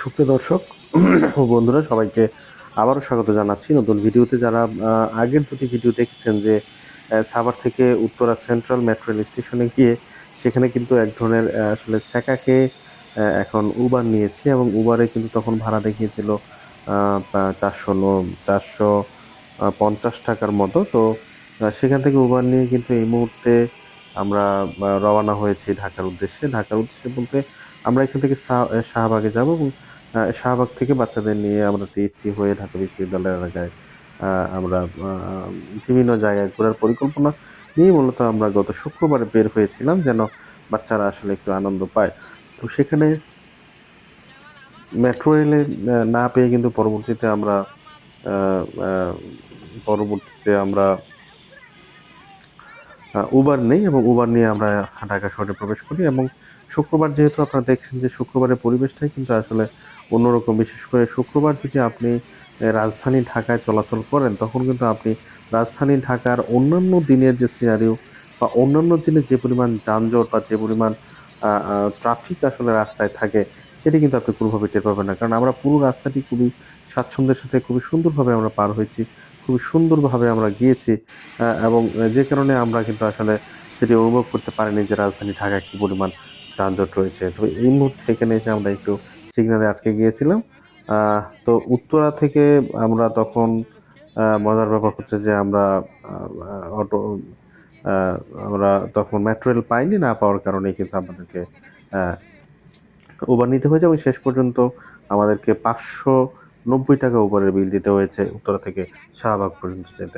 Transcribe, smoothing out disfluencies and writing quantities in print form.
সুপ্রিয় দর্শক ও বন্ধুরা, সবাইকে আবারও স্বাগত জানাচ্ছি নতুন ভিডিওতে। যারা আগের দুটি ভিডিও দেখেছেন যে সাভার থেকে উত্তরা সেন্ট্রাল মেট্রো রেল স্টেশনে গিয়ে সেখানে কিন্তু এক ধরনের আসলে ছ্যাঁকাকে এখন উবার নিয়েছি, এবং উবারে কিন্তু তখন ভাড়া দেখিয়েছিল 450 টাকার মতো। তো সেখান থেকে উবার নিয়ে কিন্তু এই মুহূর্তে আমরা রওনা হয়েছি ঢাকার উদ্দেশ্যে বলতে আমরা এখান থেকে শাহবাগে যাব, এবং শাহবাগ থেকে বাচ্চাদের নিয়ে আমরা টিএসসি হয়ে ঢাকা বিশ্ববিদ্যালয় এলাকায় আমরা বিভিন্ন জায়গায় ঘোরার পরিকল্পনা নিয়ে মূলত আমরা গত শুক্রবারে বের হয়েছিলাম, যেন বাচ্চারা আসলে একটু আনন্দ পায়। তো সেখানে মেট্রো রেলে না পেয়ে কিন্তু আহ, আহ, পরবর্তীতে আমরা উবার নেই, এবং উবার নিয়ে আমরা ঢাকা শহরে প্রবেশ করি। এবং শুক্রবার যেহেতু আপনারা দেখছেন যে শুক্রবারের পরিবেশটাই কিন্তু আসলে অন্যরকম। বিশেষ করে শুক্রবার যদি আপনি রাজধানী ঢাকায় চলাচল করেন, তখন কিন্তু আপনি রাজধানী ঢাকার অন্যান্য দিনের যে সিনারিও বা অন্যান্য দিনে যে পরিমাণ যানজট বা যে পরিমাণ ট্রাফিক আসলে রাস্তায় থাকে, সেটি কিন্তু আপনি কোনোভাবে টের পাবেন না। কারণ আমরা পুরো রাস্তাটি খুবই স্বাচ্ছন্দ্যের সাথে খুবই সুন্দরভাবে আমরা পার হয়েছি, খুবই সুন্দরভাবে আমরা গিয়েছি। এবং যে কারণে আমরা কিন্তু আসলে সেটি অনুভব করতে পারিনি যে রাজধানী ঢাকায় কি পরিমাণ যানজট রয়েছে। তো এই মুহূর্তে এখানে এসে আমরা একটু সিগন্যালে আটকে গিয়েছিলাম। তো উত্তরা থেকে আমরা তখন মজার ব্যাপার হচ্ছে যে অটো আহ, আমরা তখন মেট্রো রেল পাইনি, না পাওয়ার কারণে কিন্তু আমাদেরকে উবার নিতে হয়েছে, এবং শেষ পর্যন্ত আমাদেরকে 590 টাকা উবারের বিল দিতে হয়েছে উত্তরা থেকে শাহবাগ পর্যন্ত যেতে।